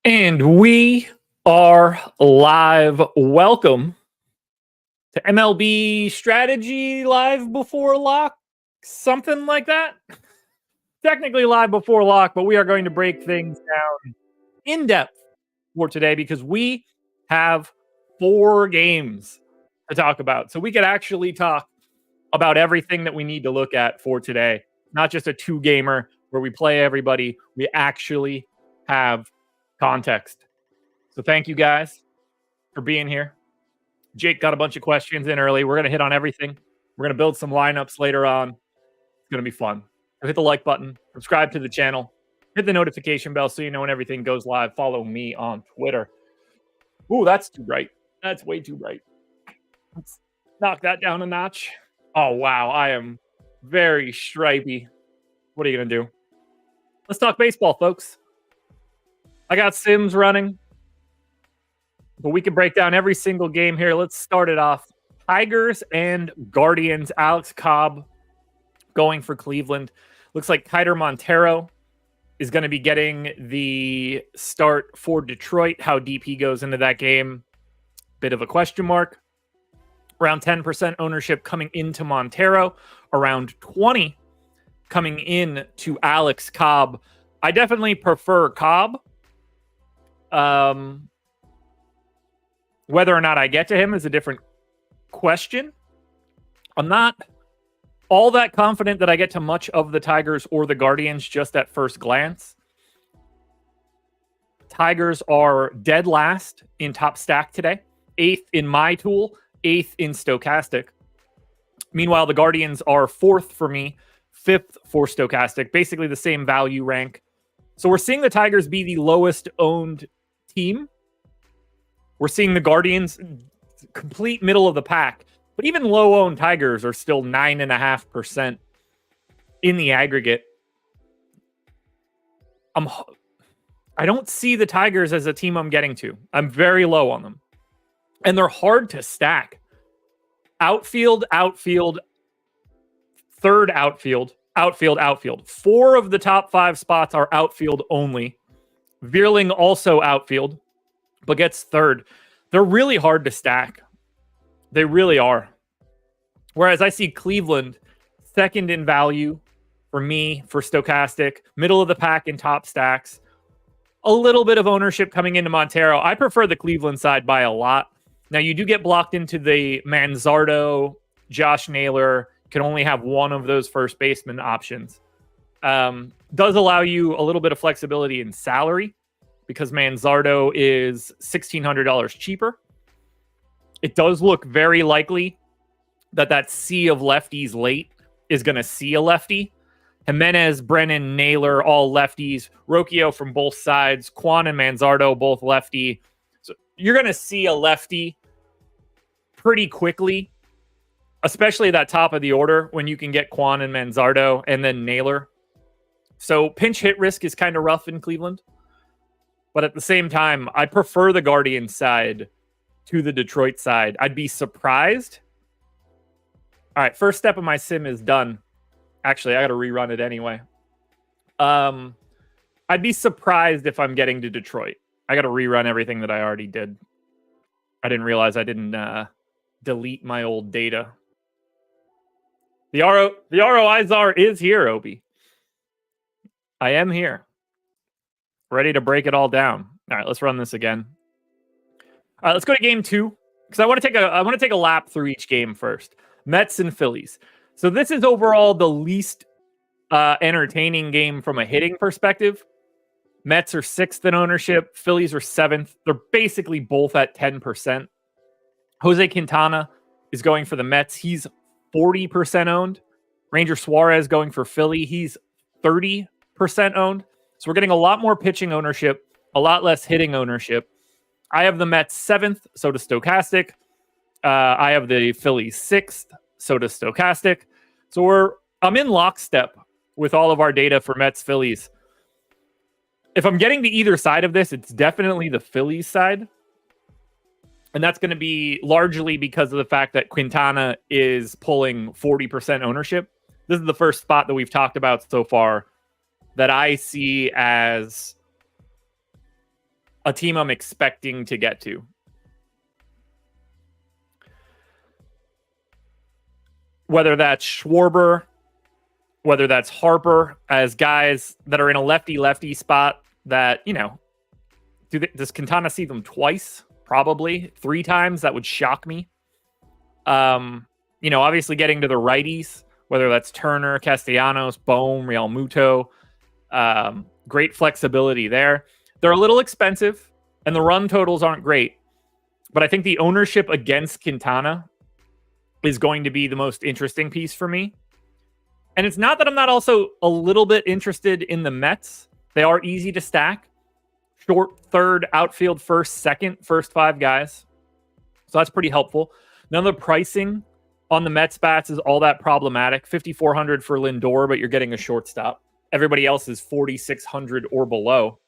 And we are live. Welcome to MLB Strategy Live Before Lock, something like that. Technically live before lock, but we are going to break things down in depth for today because we have 4 games to talk about. So we could actually talk about everything that we need to look at for today, not just a 2-gamer where we play everybody. We actually have context. So thank you guys for being here. Jake got a bunch of questions in early. We're going to hit on everything. We're going to build some lineups later on. It's going to be fun. So hit the like button, subscribe to the channel, hit the notification bell so you know when everything goes live. Follow me on Twitter. Ooh, that's too bright. That's way too bright. Let's knock that down a notch. Oh, wow. I am very stripy. What are you going to do? Let's talk baseball, folks. I got Sims running, but we can break down every single game here. Let's start it off. Tigers and Guardians. Alex Cobb going for Cleveland. Looks like Kiter Montero is going to be getting the start for Detroit. How deep he goes into that game, bit of a question mark. Around 10% ownership coming into Montero. Around 20 coming in to Alex Cobb. I definitely prefer Cobb. Whether or not I get to him is a different question. I'm not all that confident that I get to much of the Tigers or the Guardians just at first glance. Tigers are dead last in top stack today. 8th in my tool, 8th in stochastic. Meanwhile, the Guardians are 4th for me, 5th for stochastic. Basically the same value rank. So we're seeing the Tigers be the lowest owned team. We're seeing the Guardians complete middle of the pack, but even low-owned Tigers are still 9.5% in the aggregate. I don't see the Tigers as a team I'm getting to. I'm very low on them, and they're hard to stack. Outfield, third outfield. 4 of the top 5 spots are outfield only. Vierling also outfield, but gets third. They're really hard to stack. They really are. Whereas I see Cleveland second in value for me, for stochastic, middle of the pack in top stacks. A little bit of ownership coming into Montero. I prefer the Cleveland side by a lot. Now, you do get blocked into the Manzardo, Josh Naylor. Can only have one of those first baseman options. Does allow you a little bit of flexibility in salary because Manzardo is $1,600 cheaper. It does look very likely that sea of lefties late is going to see a lefty. Jimenez, Brennan, Naylor, all lefties. Rocchio from both sides. Kwan and Manzardo, both lefty. So you're going to see a lefty pretty quickly, especially that top of the order when you can get Kwan and Manzardo and then Naylor. So pinch hit risk is kind of rough in Cleveland. But at the same time, I prefer the Guardian side to the Detroit side. I'd be surprised. All right, first step of my sim is done. Actually, I got to rerun it anyway. I'd be surprised if I'm getting to Detroit. I got to rerun everything that I already did. I didn't realize I didn't delete my old data. The ROI czar is here, Obi. I am here. Ready to break it all down. All right, let's run this again. All right, let's go to game 2 because I want to take a lap through each game first. Mets and Phillies. So this is overall the least entertaining game from a hitting perspective. Mets are 6th in ownership. Phillies are 7th. They're basically both at 10%. Jose Quintana is going for the Mets. He's 40% owned. Ranger Suarez going for Philly. He's 30% owned. So we're getting a lot more pitching ownership, a lot less hitting ownership. I have the Mets 7th, so does stochastic. I have the Phillies 6th, so does stochastic. So I'm in lockstep with all of our data for Mets Phillies. If I'm getting to either side of this, it's definitely the Phillies side. And that's going to be largely because of the fact that Quintana is pulling 40% ownership. This is the first spot that we've talked about so far that I see as a team I'm expecting to get to. Whether that's Schwarber, whether that's Harper, as guys that are in a lefty-lefty spot that, you know, does Quintana see them twice? Probably 3 times. That would shock me. You know, obviously getting to the righties, whether that's Turner, Castellanos, Bohm, Real Muto, great flexibility there. They're a little expensive, and the run totals aren't great. But I think the ownership against Quintana is going to be the most interesting piece for me. And it's not that I'm not also a little bit interested in the Mets. They are easy to stack. Short, third, outfield, first, second, first 5 guys. So that's pretty helpful. None of the pricing on the Mets bats is all that problematic. 5,400 for Lindor, but you're getting a shortstop. Everybody else is 4,600 or below.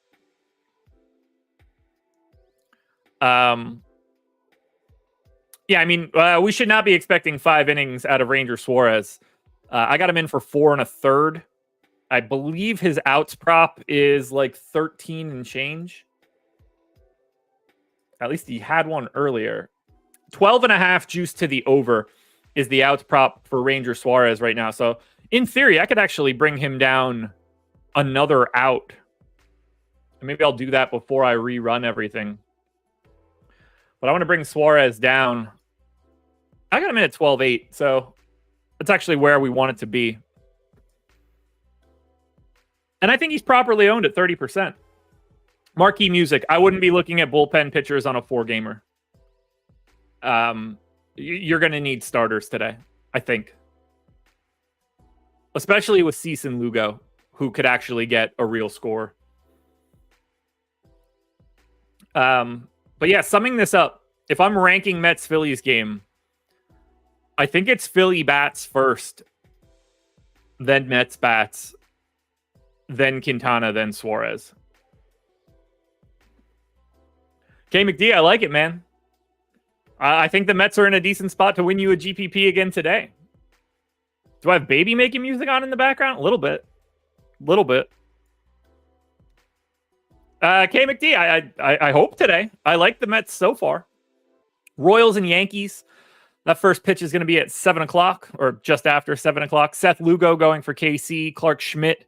Yeah, I mean, we should not be expecting 5 innings out of Ranger Suarez. I got him in for 4 1/3. I believe his outs prop is like 13 and change. At least he had one earlier. 12.5 juice to the over is the outs prop for Ranger Suarez right now. So in theory, I could actually bring him down another out. Maybe I'll do that before I rerun everything. But I want to bring Suarez down. I got him in at 12.8, so that's actually where we want it to be. And I think he's properly owned at 30%. Marquee music. I wouldn't be looking at bullpen pitchers on a 4-gamer. You're going to need starters today, I think. Especially with Cease and Lugo, who could actually get a real score. But yeah, summing this up, if I'm ranking Mets-Phillies game, I think it's Philly bats first, then Mets bats, then Quintana, then Suarez. K. McD, I like it, man. I think the Mets are in a decent spot to win you a GPP again today. Do I have baby making music on in the background? A little bit. Little bit. K. McD, I hope today. I like the Mets so far. Royals and Yankees. That first pitch is going to be at 7 o'clock or just after 7 o'clock. Seth Lugo going for KC. Clark Schmidt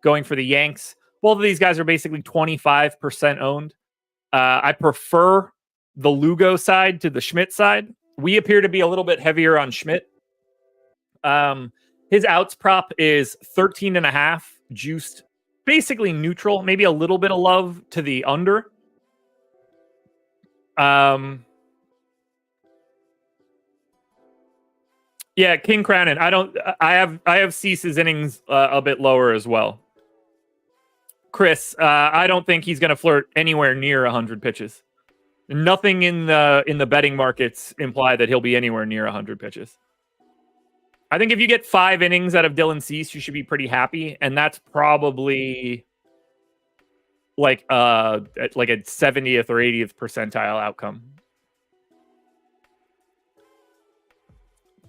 going for the Yanks. Both of these guys are basically 25% owned. I prefer the Lugo side to the Schmidt side. We appear to be a little bit heavier on Schmidt. His outs prop is 13.5, juiced, basically neutral, maybe a little bit of love to the under. Yeah, King Cranon. I have Cease's innings a bit lower as well. Chris, I don't think he's going to flirt anywhere near 100 pitches. Nothing in the betting markets imply that he'll be anywhere near 100 pitches. I think if you get 5 innings out of Dylan Cease, you should be pretty happy, and that's probably like a 70th or 80th percentile outcome.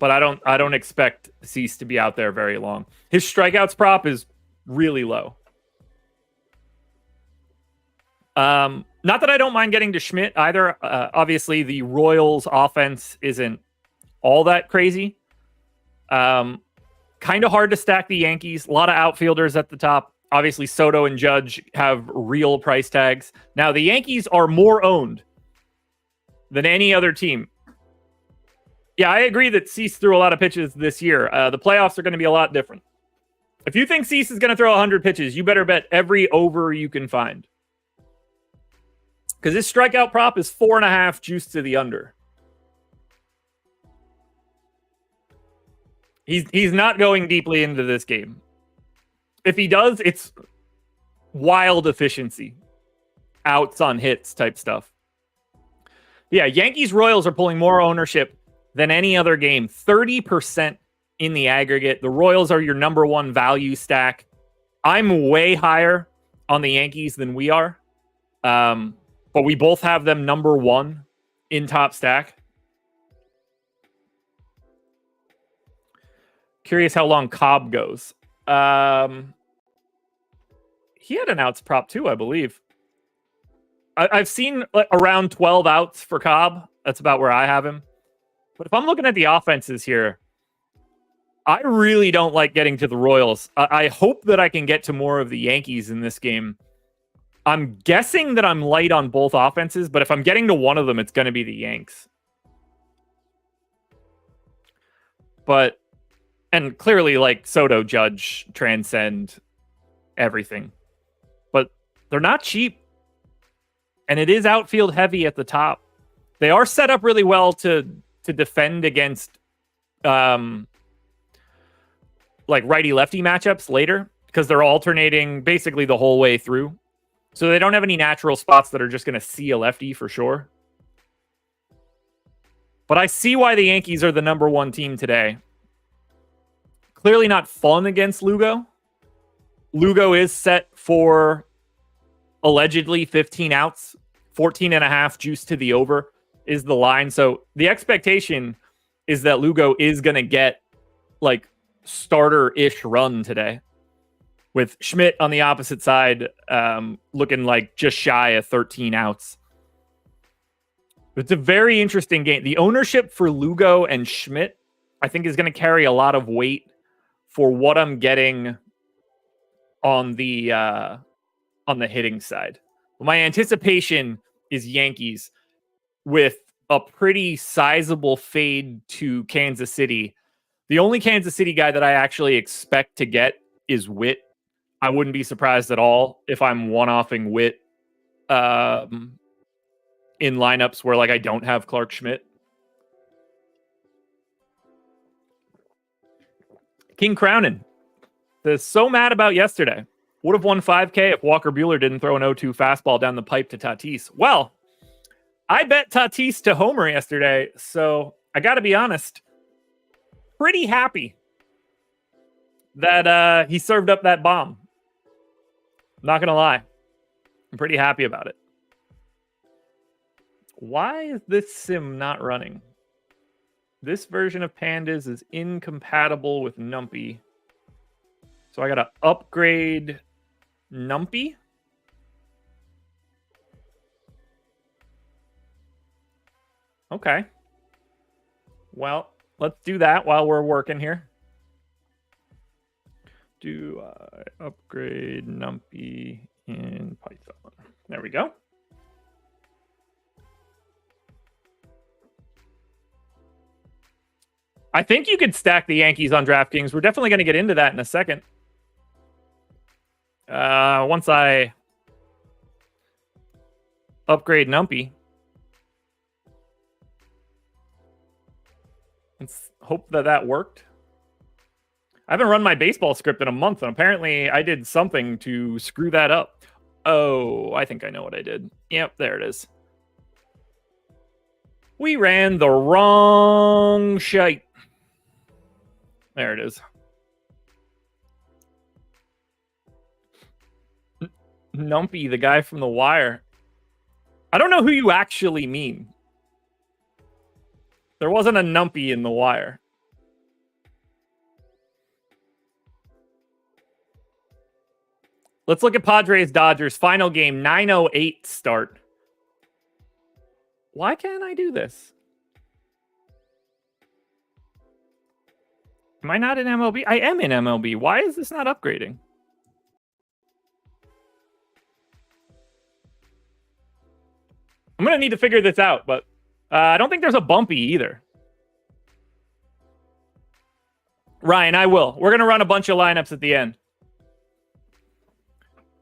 But I don't expect Cease to be out there very long. His strikeouts prop is really low. Not that I don't mind getting to Schmidt either. Obviously, the Royals offense isn't all that crazy. Kind of hard to stack the Yankees. A lot of outfielders at the top. Obviously, Soto and Judge have real price tags. Now, the Yankees are more owned than any other team. Yeah, I agree that Cease threw a lot of pitches this year. The playoffs are going to be a lot different. If you think Cease is going to throw 100 pitches, you better bet every over you can find. Because his strikeout prop is 4.5 juice to the under. He's not going deeply into this game. If he does, it's wild efficiency. Outs on hits type stuff. Yeah, Yankees Royals are pulling more ownership than any other game. 30% in the aggregate. The Royals are your number one value stack. I'm way higher on the Yankees than we are. But we both have them number one in top stack. Curious how long Cobb goes. He had an outs prop too, I believe. I've seen around 12 outs for Cobb. That's about where I have him. But if I'm looking at the offenses here, I really don't like getting to the Royals. I hope that I can get to more of the Yankees in this game. I'm guessing that I'm light on both offenses, but if I'm getting to one of them, it's going to be the Yanks. But, and clearly, like, Soto, Judge transcend everything. But they're not cheap. And it is outfield heavy at the top. They are set up really well to defend against like righty-lefty matchups later, because they're alternating basically the whole way through. So they don't have any natural spots that are just going to see a lefty for sure. But I see why the Yankees are the number one team today. Clearly not fun against Lugo. Lugo is set for allegedly 15 outs. 14.5 juice to the over is the line. So the expectation is that Lugo is going to get like starter-ish run today, with Schmidt on the opposite side looking like just shy of 13 outs. It's a very interesting game. The ownership for Lugo and Schmidt, I think, is going to carry a lot of weight for what I'm getting on the hitting side. My anticipation is Yankees with a pretty sizable fade to Kansas City. The only Kansas City guy that I actually expect to get is Witt. I wouldn't be surprised at all if I'm one-offing Witt in lineups where like I don't have Clark Schmidt. King Crownin. They're so mad about yesterday. Would have won 5K if Walker Buehler didn't throw an 0-2 fastball down the pipe to Tatis. Well, I bet Tatis to homer yesterday, so I got to be honest, pretty happy that he served up that bomb. Not going to lie. I'm pretty happy about it. Why is this sim not running? This version of Pandas is incompatible with Numpy. So I got to upgrade Numpy. Okay. Well, let's do that while we're working here. Do I upgrade Numpy in Python? There we go. I think you could stack the Yankees on DraftKings. We're definitely going to get into that in a second. Once I upgrade Numpy. Let's hope that that worked. I haven't run my baseball script in a month, and apparently I did something to screw that up. Oh, I think I know what I did. Yep, there it is. We ran the wrong shite. There it is. Numpy, the guy from The Wire. I don't know who you actually mean. There wasn't a Numpy in The Wire. Let's look at Padres Dodgers final game, 9:08 start. Why can't I do this? Am I not in MLB? I am in MLB. Why is this not upgrading? I'm going to need to figure this out, but I don't think there's a bumpy either. Ryan, I will. We're going to run a bunch of lineups at the end.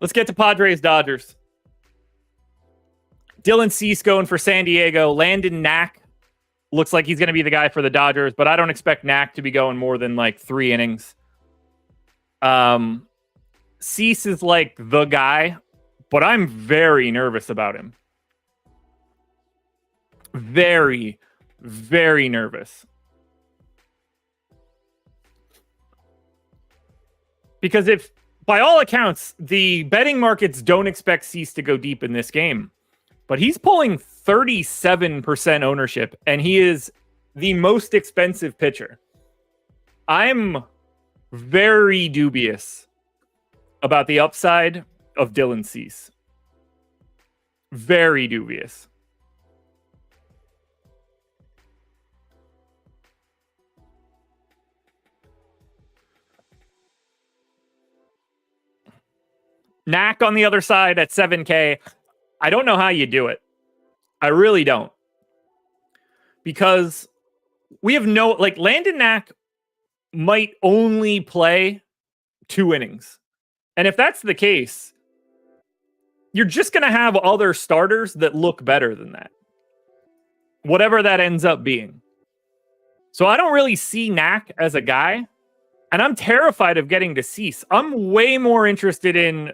Let's get to Padres Dodgers. Dylan Cease going for San Diego. Landon Knack looks like he's going to be the guy for the Dodgers, but I don't expect Knack to be going more than like 3 innings. Cease is like the guy, but I'm very nervous about him. Very, very nervous. Because if, by all accounts, the betting markets don't expect Cease to go deep in this game, but he's pulling 37% ownership, and he is the most expensive pitcher. I'm very dubious about the upside of Dylan Cease. Very dubious. Knack on the other side at 7K. I don't know how you do it. I really don't. Because we have no, like, Landon Knack might only play 2 innings. And if that's the case, you're just going to have other starters that look better than that. Whatever that ends up being. So I don't really see Knack as a guy. And I'm terrified of getting to Cease. I'm way more interested in,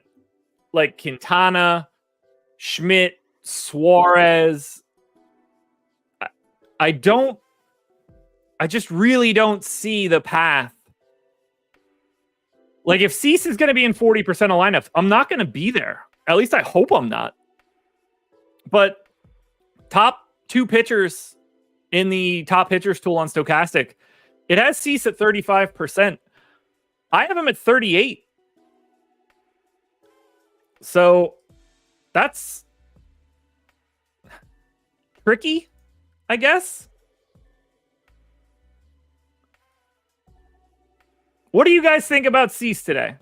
like, Quintana, Schmidt, Suarez. I just really don't see the path. Like, if Cease is going to be in 40% of lineups, I'm not going to be there. At least I hope I'm not. But top 2 pitchers in the top pitchers tool on Stochastic, it has Cease at 35%. I have him at 38. So that's tricky, I guess. What do you guys think about Cease today?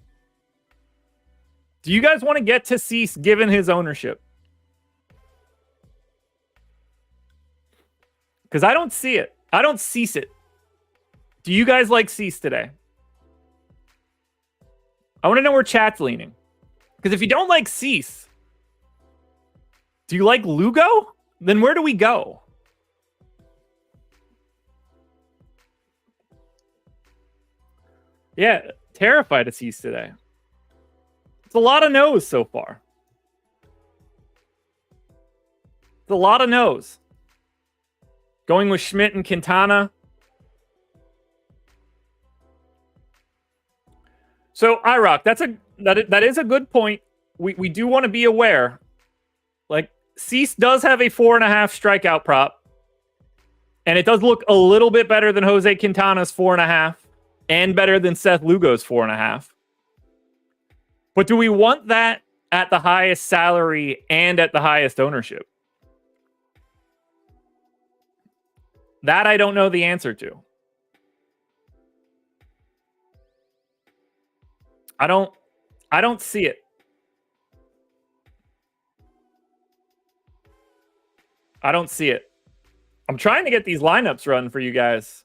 Do you guys want to get to Cease given his ownership? Because I don't see it. I don't Cease it. Do you guys like Cease today? I want to know where chat's leaning. Because if you don't like Cease, do you like Lugo? Then where do we go? Yeah, terrified of Cease today. It's a lot of no's so far. It's a lot of no's. Going with Schmidt and Quintana. So, IROC, that is a good point. We do want to be aware. Like, Cease does have a 4.5 strikeout prop. And it does look a little bit better than Jose Quintana's 4.5. And better than Seth Lugo's 4.5. But do we want that at the highest salary and at the highest ownership? That I don't know the answer to. I don't see it. I don't see it. I'm trying to get these lineups run for you guys.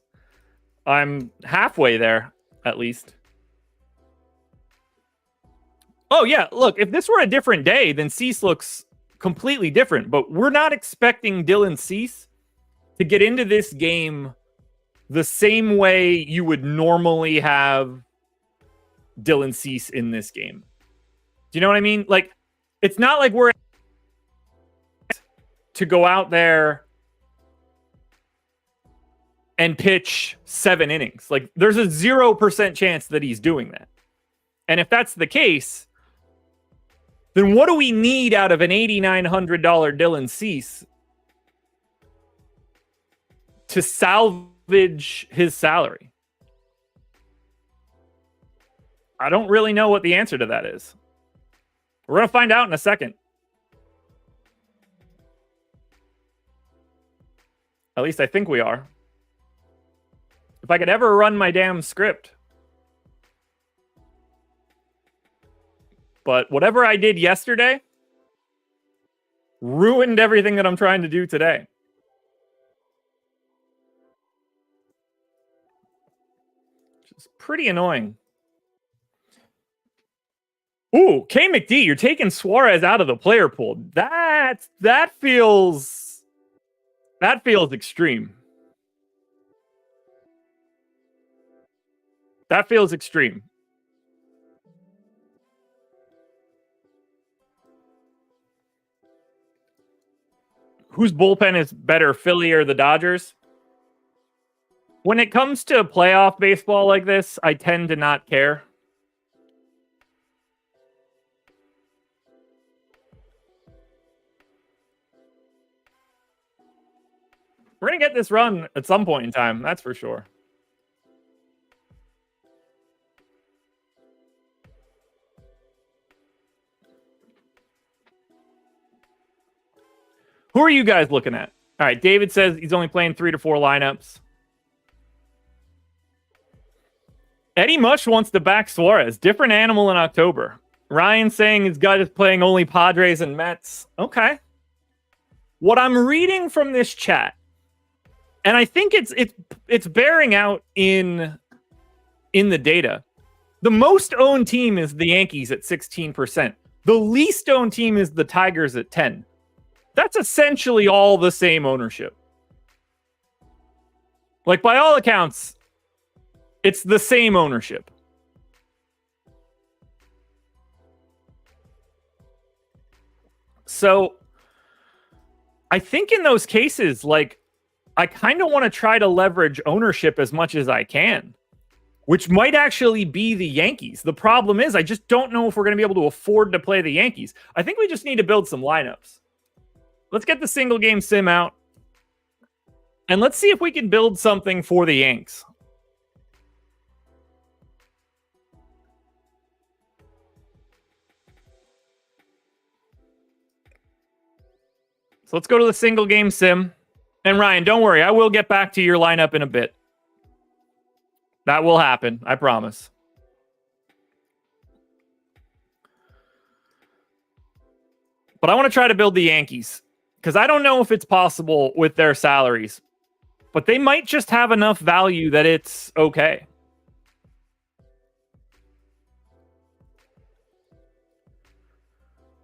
I'm halfway there, at least. Oh, yeah. Look, if this were a different day, then Cease looks completely different. But we're not expecting Dylan Cease to get into this game the same way you would normally have Dylan Cease in this game. Do you know what I mean? Like, it's not like we're to go out there and pitch 7 innings. Like, there's a 0% chance that he's doing that. And if that's the case, then what do we need out of an $8,900 Dylan Cease to salvage his salary? I don't really know what the answer to that is. We're going to find out in a second. At least I think we are. If I could ever run my damn script. But whatever I did yesterday ruined everything that I'm trying to do today. Which is pretty annoying. Ooh, K McD, you're taking Suarez out of the player pool. That feels extreme. That feels extreme. Whose bullpen is better, Philly or the Dodgers? When it comes to playoff baseball like this, I tend to not care. We're going to get this run at some point in time, that's for sure. Who are you guys looking at? All right, David says he's only playing 3 to 4 lineups. Eddie Mush wants to back Suarez. Different animal in October. Ryan saying his gut is playing only Padres and Mets. Okay. What I'm reading from this chat, and I think it's bearing out in the data. The most owned team is the Yankees at 16%. The least owned team is the Tigers at 10%. That's essentially all the same ownership. Like, by all accounts, it's the same ownership. So I think in those cases, like, I kind of want to try to leverage ownership as much as I can, which might actually be the Yankees. The problem is I just don't know if we're going to be able to afford to play the Yankees. I think we just need to build some lineups. Let's get the single game sim out, and let's see if we can build something for the Yanks. So let's go to the single game sim. And Ryan, don't worry, I will get back to your lineup in a bit. That will happen, I promise. But I want to try to build the Yankees, because I don't know if it's possible with their salaries. But they might just have enough value that it's okay.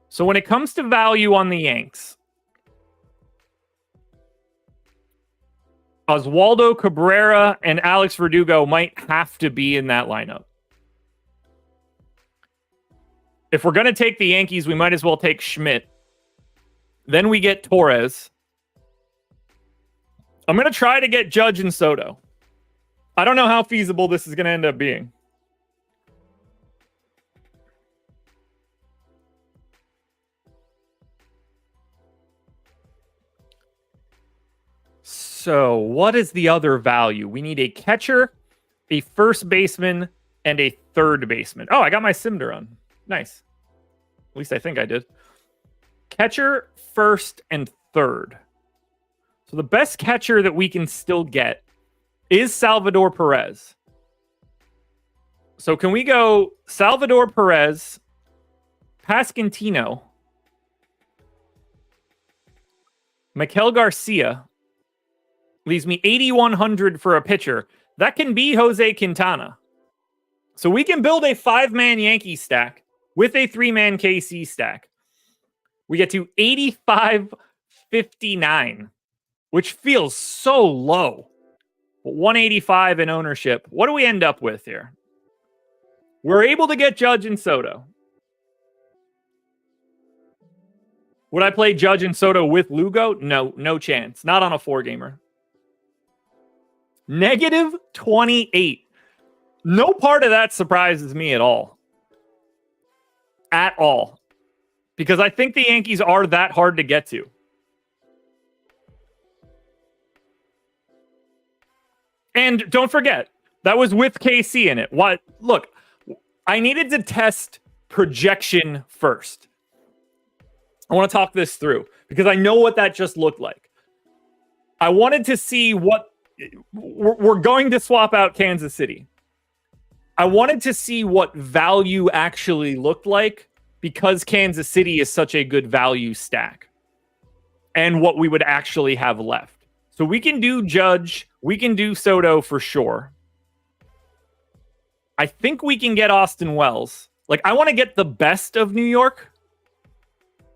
So when it comes to value on the Yanks, Oswaldo Cabrera and Alex Verdugo might have to be in that lineup. If we're going to take the Yankees, we might as well take Schmidt. Then we get Torres. I'm going to try to get Judge and Soto. I don't know how feasible this is going to end up being. So what is the other value? We need a catcher, a first baseman, and a third baseman. Oh, I got my sim to run. Nice. At least I think I did. Catcher, first, and third. So the best catcher that we can still get is Salvador Perez. So can we go Salvador Perez, Pasquantino, Maikel Garcia, leaves me 8,100 for a pitcher. That can be Jose Quintana. So we can build a 5-man Yankee stack with a 3-man KC stack. We get to 85.59, which feels so low. But 185 in ownership. What do we end up with here? We're able to get Judge and Soto. Would I play Judge and Soto with Lugo? No chance. Not on a 4-gamer. Negative 28. No part of that surprises me at all. At all. Because I think the Yankees are that hard to get to. And don't forget, that was with KC in it. What? Look, I needed to test projection first. I want to talk this through because I know what that just looked like. I wanted to see what we're going to swap out Kansas City. I wanted to see what value actually looked like because Kansas City is such a good value stack and what we would actually have left. So we can do Judge. We can do Soto for sure. I think we can get Austin Wells. Like, I want to get the best of New York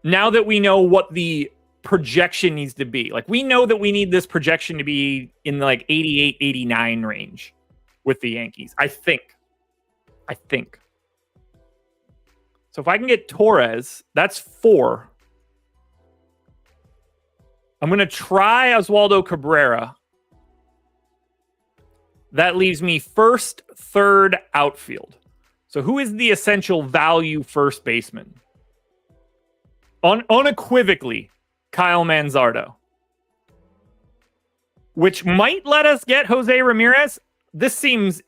now that we know what the projection needs to be. Like, we know that we need this projection to be in the 88, 89 range with the Yankees. I think. So if I can get Torres, that's 4. I'm going to try Oswaldo Cabrera. That leaves me first, third, outfield. So who is the essential value first baseman? Unequivocally, Kyle Manzardo. Which might let us get Jose Ramirez. This seems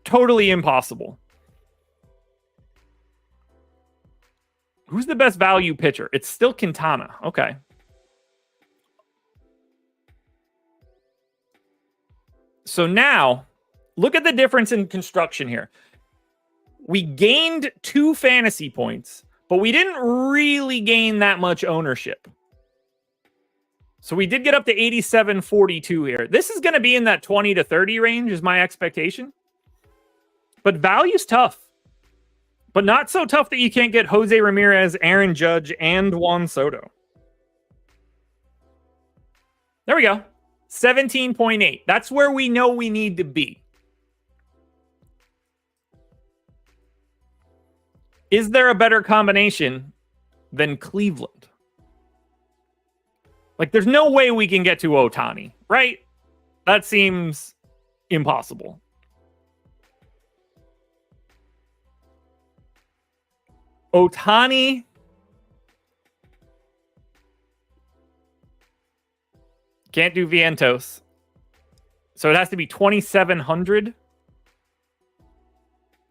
totally impossible. Who's the best value pitcher? It's still Quintana. Okay. So now, look at the difference in construction here. We gained 2 fantasy points, but we didn't really gain that much ownership. So we did get up to 87.42 here. This is going to be in that 20 to 30 range is my expectation. But value's tough. But not so tough that you can't get Jose Ramirez, Aaron Judge, and Juan Soto. There we go. 17.8. That's where we know we need to be. Is there a better combination than Cleveland? Like, there's no way we can get to Ohtani, right? That seems impossible. Ohtani. Can't do Vientos. So it has to be 2,700.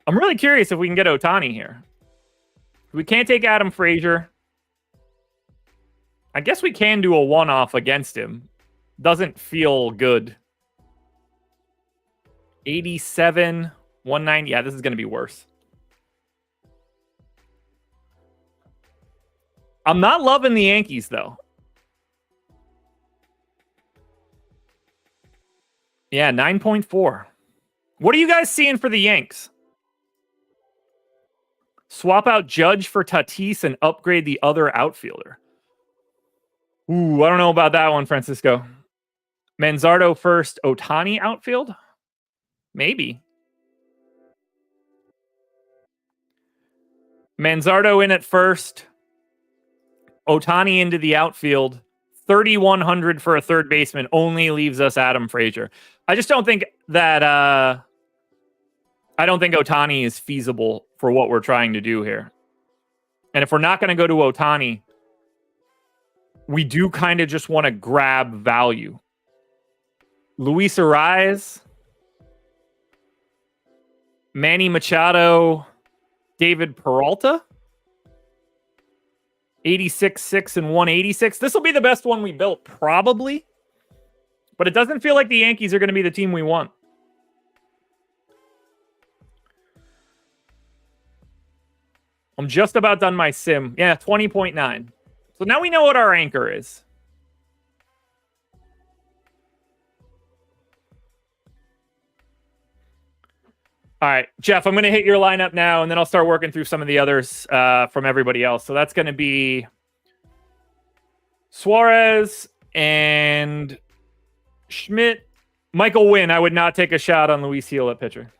I'm really curious if we can get Ohtani here. We can't take Adam Frazier. I guess we can do a one-off against him. Doesn't feel good. 87, 190. Yeah, this is going to be worse. I'm not loving the Yankees, though. Yeah, 9.4. What are you guys seeing for the Yanks? Swap out Judge for Tatis and upgrade the other outfielder. Ooh, I don't know about that one, Francisco. Manzardo first, Ohtani outfield? Maybe. Manzardo in at first. Ohtani into the outfield. 3,100 for a third baseman only leaves us Adam Frazier. I just don't think that... I don't think Ohtani is feasible for what we're trying to do here. And if we're not going to go to Ohtani, we do kind of just want to grab value. Luis Arraez, Manny Machado, David Peralta, 86.6 and 186. This will be the best one we built, probably. But it doesn't feel like the Yankees are going to be the team we want. I'm just about done my sim. Yeah, 20.9. So now we know what our anchor is. All right, Jeff, I'm going to hit your lineup now, and then I'll start working through some of the others from everybody else. So that's going to be Suarez and Schmidt. Michael Wynn, I would not take a shot on Luis Gil at pitcher.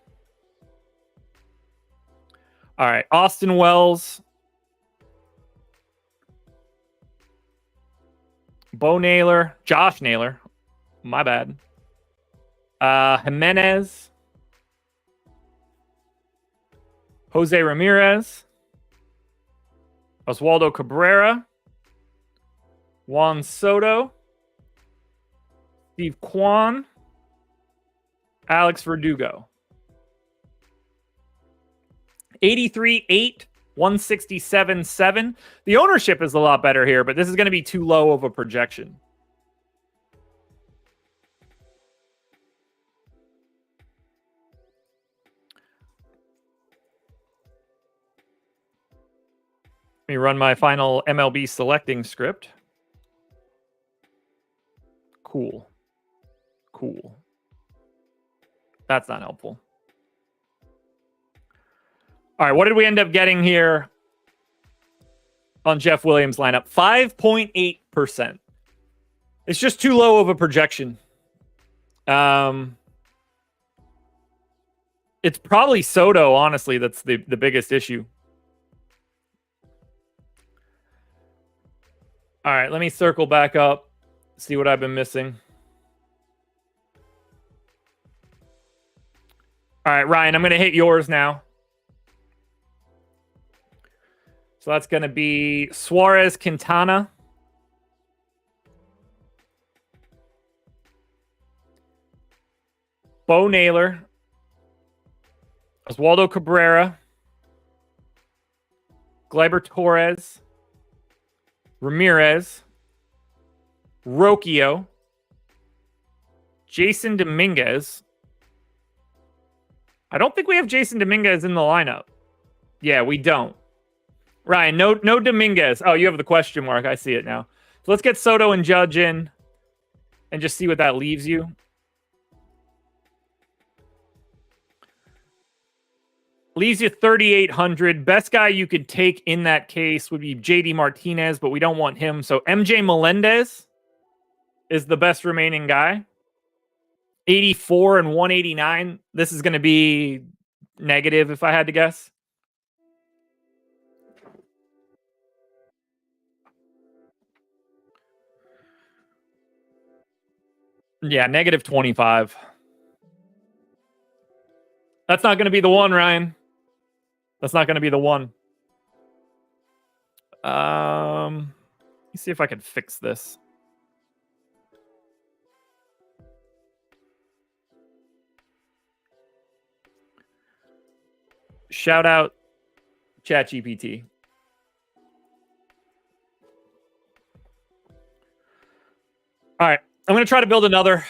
All right, Austin Wells. Bo Naylor. Josh Naylor. My bad. Jimenez. Jose Ramirez. Oswaldo Cabrera. Juan Soto. Steve Kwan. Alex Verdugo. 83.8, 167.7. The ownership is a lot better here, but this is going to be too low of a projection. Let me run my final MLB selecting script. Cool. Cool. That's not helpful. All right, what did we end up getting here on Jeff Williams' lineup? 5.8%. It's just too low of a projection. It's probably Soto, honestly, that's the biggest issue. All right, let me circle back up, see what I've been missing. All right, Ryan, I'm going to hit yours now. So that's going to be Suarez, Quintana. Bo Naylor. Oswaldo Cabrera. Gleyber Torres. Ramirez. Rocchio. Jason Dominguez. I don't think we have Jason Dominguez in the lineup. Yeah, we don't. Ryan, no Dominguez. Oh, you have the question mark. I see it now. So let's get Soto and Judge in and just see what that leaves you. Leaves you 3,800. Best guy you could take in that case would be JD Martinez, but we don't want him. So MJ Melendez is the best remaining guy. 84 and 189. This is going to be negative if I had to guess. Yeah, negative 25. That's not going to be the one, Ryan. That's not going to be the one. Let me see if I can fix this. Shout out ChatGPT. All right. I'm going to try to build another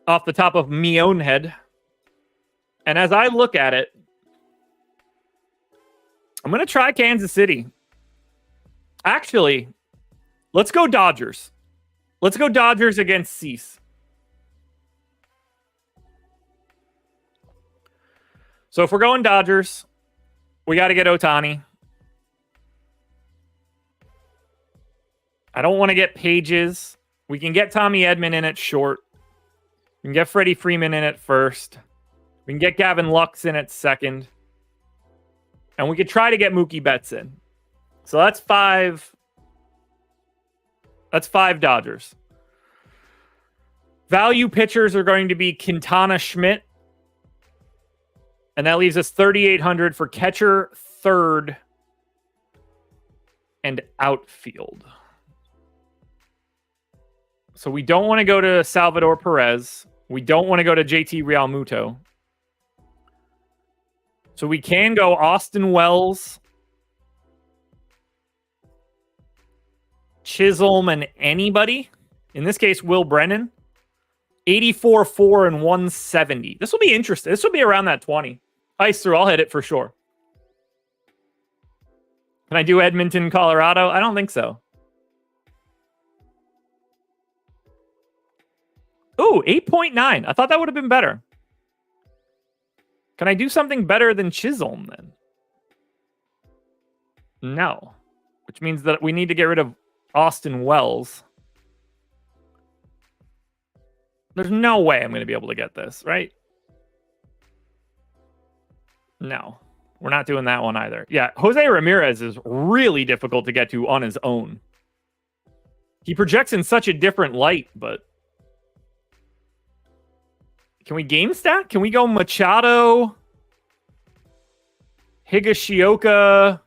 off the top of me own head. And as I look at it, I'm going to try Kansas City. Actually, let's go Dodgers. Let's go Dodgers against Cease. So if we're going Dodgers, we got to get Ohtani. I don't want to get Pages. We can get Tommy Edman in at short. We can get Freddie Freeman in at first. We can get Gavin Lux in at second. And we could try to get Mookie Betts in. So that's 5. That's 5 Dodgers. Value pitchers are going to be Quintana Schmidt. And that leaves us 3,800 for catcher, third, and outfield. So we don't want to go to Salvador Perez. We don't want to go to JT Realmuto. So we can go Austin Wells, Chisholm, and anybody. In this case, Will Brennan. 84, 4, and 170. This will be interesting. This will be around that 20. Ice through. I'll hit it for sure. Can I do Edmonton, Colorado? I don't think so. Ooh, 8.9. I thought that would have been better. Can I do something better than Chisholm then? No. Which means that we need to get rid of Austin Wells. There's no way I'm going to be able to get this, right? No. We're not doing that one either. Yeah, Jose Ramirez is really difficult to get to on his own. He projects in such a different light, but... Can we game stack? Can we go Machado, Higashioka,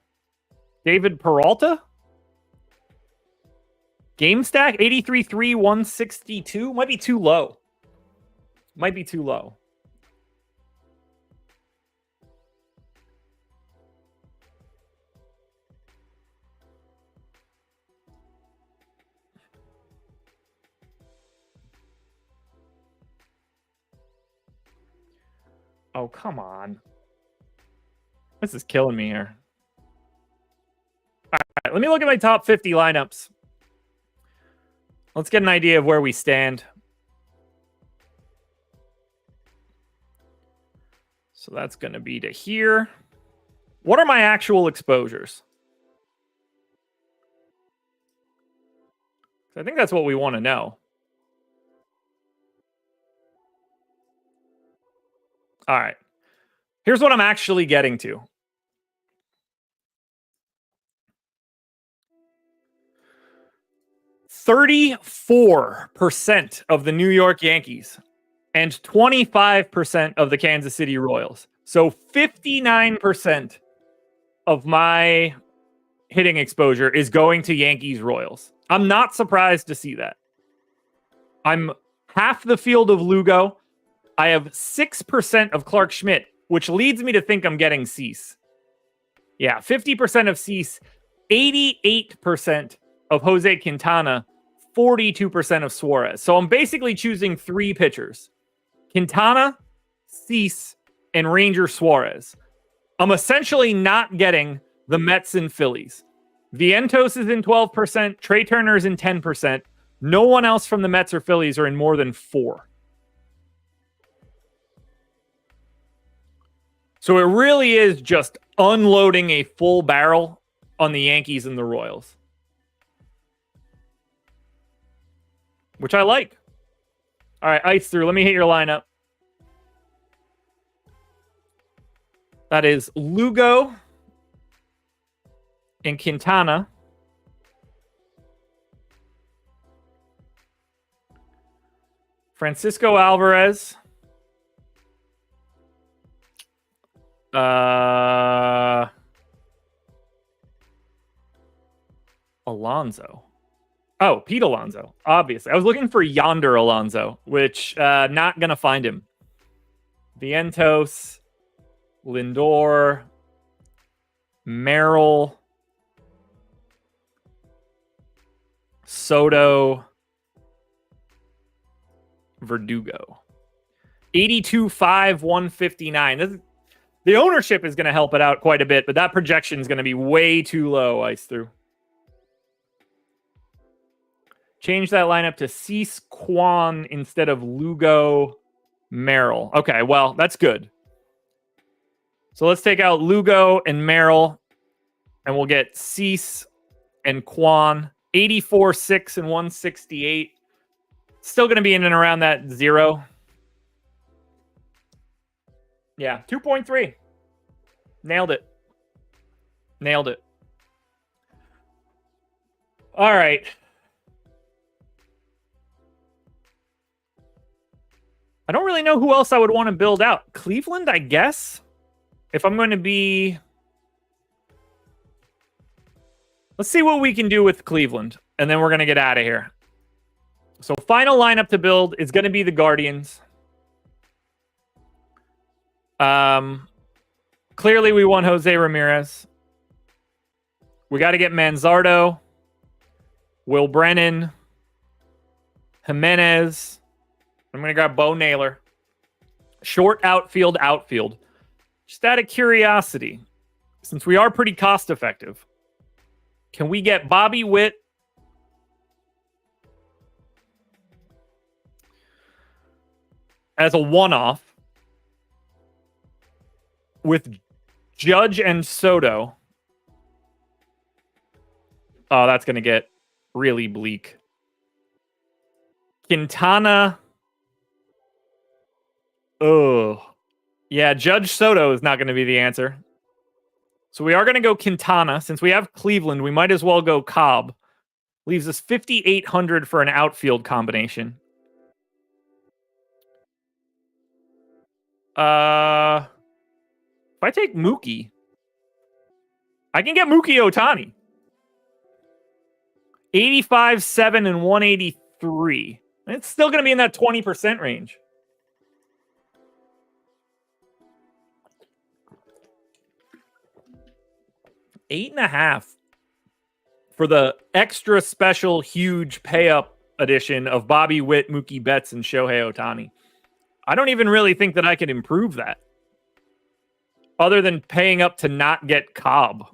David Peralta? Game stack 83-3, 162. Might be too low. Might be too low. Oh, come on. This is killing me here. All right, let me look at my top 50 lineups. Let's get an idea of where we stand. So that's going to be to here. What are my actual exposures? I think that's what we want to know. All right. Here's what I'm actually getting to. %34% of the New York Yankees and 25% of the Kansas City Royals. So 59% of my hitting exposure is going to Yankees Royals. I'm not surprised to see that. I'm half the field of Lugo. I have 6% of Clark Schmidt, which leads me to think I'm getting Cease. Yeah, 50% of Cease, 88% of Jose Quintana, 42% of Suarez. So I'm basically choosing 3 pitchers. Quintana, Cease, and Ranger Suarez. I'm essentially not getting the Mets and Phillies. Vientos is in 12%. Trey Turner is in 10%. No one else from the Mets or Phillies are in more than 4%. So it really is just unloading a full barrel on the Yankees and the Royals, which I like. All right, ice through. Let me hit your lineup. That is Lugo and Quintana. Francisco Alvarez. Alonso. Oh, Pete Alonso. Obviously. I was looking for Yonder Alonso, which not going to find him. Vientos, Lindor, Merrill, Soto, Verdugo. 82.5, 159. The ownership is going to help it out quite a bit, but that projection is going to be way too low, ice through. Change that lineup to Cease Kwan instead of Lugo Merrill. Okay, well, that's good. So let's take out Lugo and Merrill, and we'll get Cease and Kwan. 84.6 and 168. Still going to be in and around that 0. Yeah, 2.3. Nailed it. Nailed it. All right. I don't really know who else I would want to build out. Cleveland, I guess. If I'm going to be... Let's see what we can do with Cleveland, and then we're going to get out of here. So final lineup to build is going to be the Guardians. Clearly we want Jose Ramirez. We got to get Manzardo, Will Brennan, Jimenez. I'm going to grab Bo Naylor. Short outfield. Just out of curiosity, since we are pretty cost effective, can we get Bobby Witt, as a one-off with Judge and Soto? Oh, that's going to get really bleak. Quintana. Oh, yeah. Judge Soto is not going to be the answer. So we are going to go Quintana. Since we have Cleveland, we might as well go Cobb. Leaves us 5,800 for an outfield combination. If I take Mookie, I can get Mookie Ohtani. 85.7 and 183. It's still going to be in that 20% range. $8.5 for the extra special huge pay up edition of Bobby Witt, Mookie Betts, and Shohei Ohtani. I don't even really think that I can improve that, other than paying up to not get Cobb.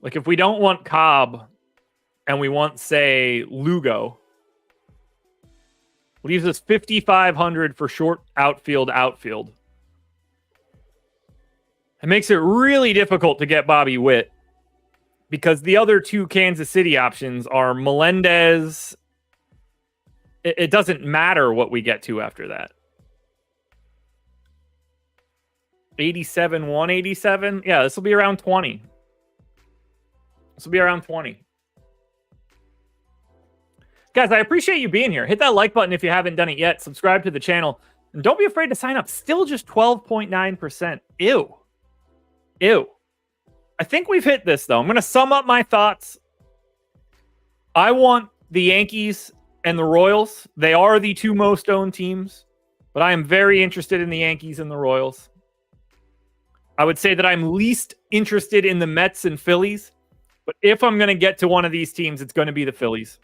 Like, if we don't want Cobb and we want, say, Lugo, leaves us 5,500 for short outfield. It makes it really difficult to get Bobby Witt because the other two Kansas City options are Melendez. It doesn't matter what we get to after that. 87, 187. Yeah, this will be around 20. Guys, I appreciate you being here. Hit that like button if you haven't done it yet. Subscribe to the channel. And don't be afraid to sign up. Still just 12.9%. Ew. I think we've hit this, though. I'm going to sum up my thoughts. I want the Yankees and the Royals. They are the two most owned teams, but I am very interested in the Yankees and the Royals. I would say that I'm least interested in the Mets and Phillies, but if I'm going to get to one of these teams, it's going to be the Phillies.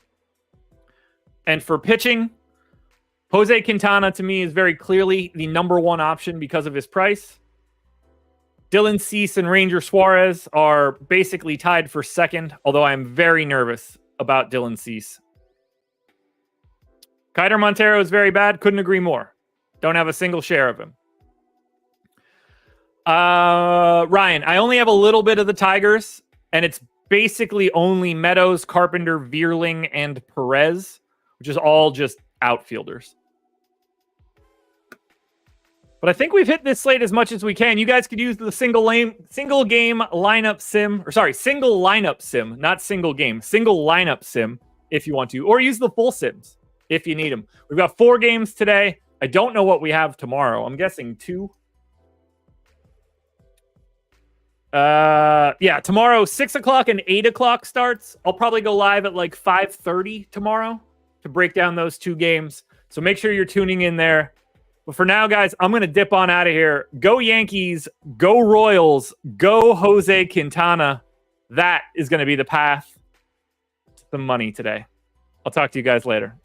And for pitching, Jose Quintana, to me, is very clearly the number one option because of his price. Dylan Cease and Ranger Suarez are basically tied for second, although I'm very nervous about Dylan Cease. Kiter Montero is very bad. Couldn't agree more. Don't have a single share of him. Ryan, I only have a little bit of the Tigers, and it's basically only Meadows, Carpenter, Vierling, and Perez, which is all just outfielders. But I think we've hit this slate as much as we can. You guys could use the single game lineup sim, single lineup sim, not single game, single lineup sim if you want to, or use the full sims if you need them. We've got 4 games today. I don't know what we have tomorrow. I'm guessing 2. Tomorrow 6 o'clock and 8 o'clock starts. I'll probably go live at like 5:30 tomorrow to break down those 2 games. So make sure you're tuning in there. But for now, guys, I'm going to dip on out of here. Go Yankees, go Royals, go Jose Quintana. That is going to be the path to some money today. I'll talk to you guys later.